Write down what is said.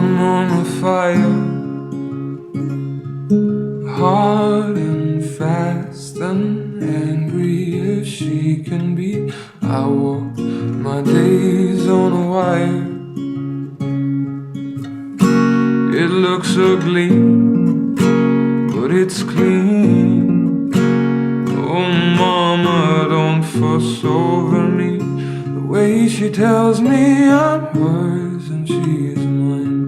I'm on a fire, hard and fast and angry as she can be. I walk my days on a wire. It looks ugly, but it's clean. Oh mama, don't fuss over me. The way she tells me I'm hers and she